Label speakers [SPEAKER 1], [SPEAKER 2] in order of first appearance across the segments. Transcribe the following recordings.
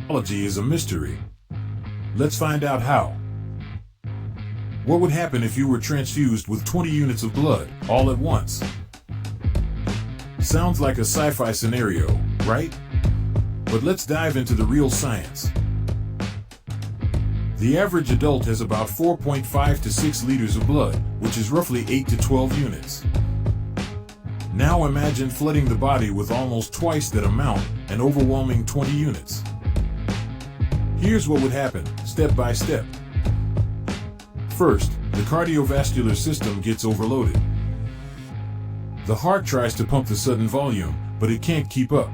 [SPEAKER 1] Pathophysiology is a mystery. Let's find out how. What would happen if you were transfused with 20 units of blood, all at once? Sounds like a sci-fi scenario, right? But let's dive into the real science. The average adult has about 4.5 to 6 liters of blood, which is roughly 8 to 12 units. Now imagine flooding the body with almost twice that amount, an overwhelming 20 units. Here's what would happen, step by step. First, the cardiovascular system gets overloaded. The heart tries to pump the sudden volume, but it can't keep up.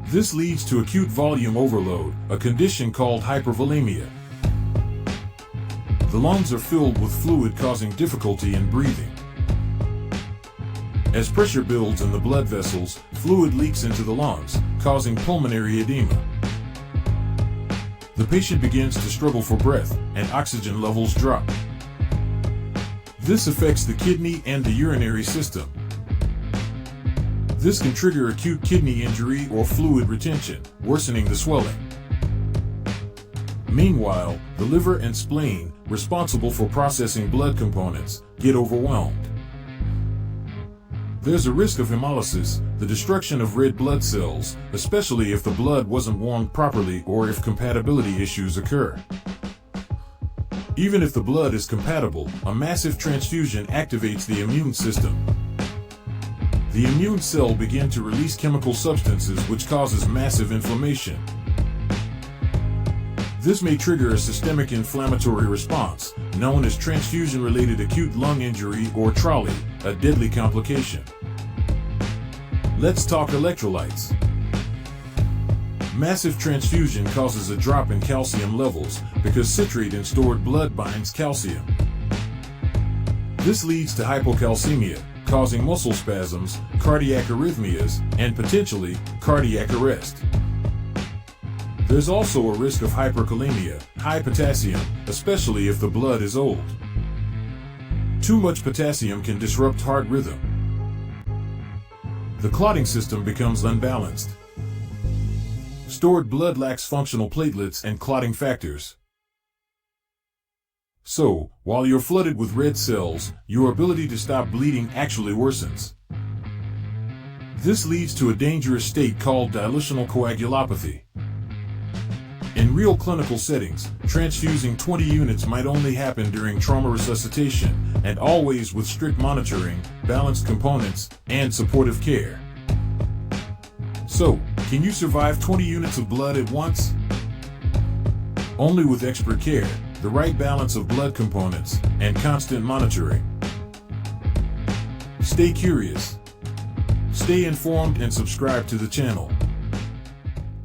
[SPEAKER 1] This leads to acute volume overload, a condition called hypervolemia. The lungs are filled with fluid, causing difficulty in breathing. As pressure builds in the blood vessels, fluid leaks into the lungs, causing pulmonary edema. The patient begins to struggle for breath, and oxygen levels drop. This affects the kidney and the urinary system. This can trigger acute kidney injury or fluid retention, worsening the swelling. Meanwhile, the liver and spleen, responsible for processing blood components, get overwhelmed. There's a risk of hemolysis, the destruction of red blood cells, especially if the blood wasn't warmed properly or if compatibility issues occur. Even if the blood is compatible, a massive transfusion activates the immune system. The immune cell begins to release chemical substances which causes massive inflammation. This may trigger a systemic inflammatory response, known as transfusion-related acute lung injury or TRALI, a deadly complication. Let's talk electrolytes. Massive transfusion causes a drop in calcium levels because citrate in stored blood binds calcium. This leads to hypocalcemia, causing muscle spasms, cardiac arrhythmias, and potentially cardiac arrest. There's also a risk of hyperkalemia, high potassium, especially if the blood is old. Too much potassium can disrupt heart rhythm. The clotting system becomes unbalanced. Stored blood lacks functional platelets and clotting factors. So, while you're flooded with red cells, your ability to stop bleeding actually worsens. This leads to a dangerous state called dilutional coagulopathy. In real clinical settings, transfusing 20 units might only happen during trauma resuscitation, and always with strict monitoring, balanced components, and supportive care. So, can you survive 20 units of blood at once? Only with expert care, the right balance of blood components, and constant monitoring. Stay curious. Stay informed and subscribe to the channel.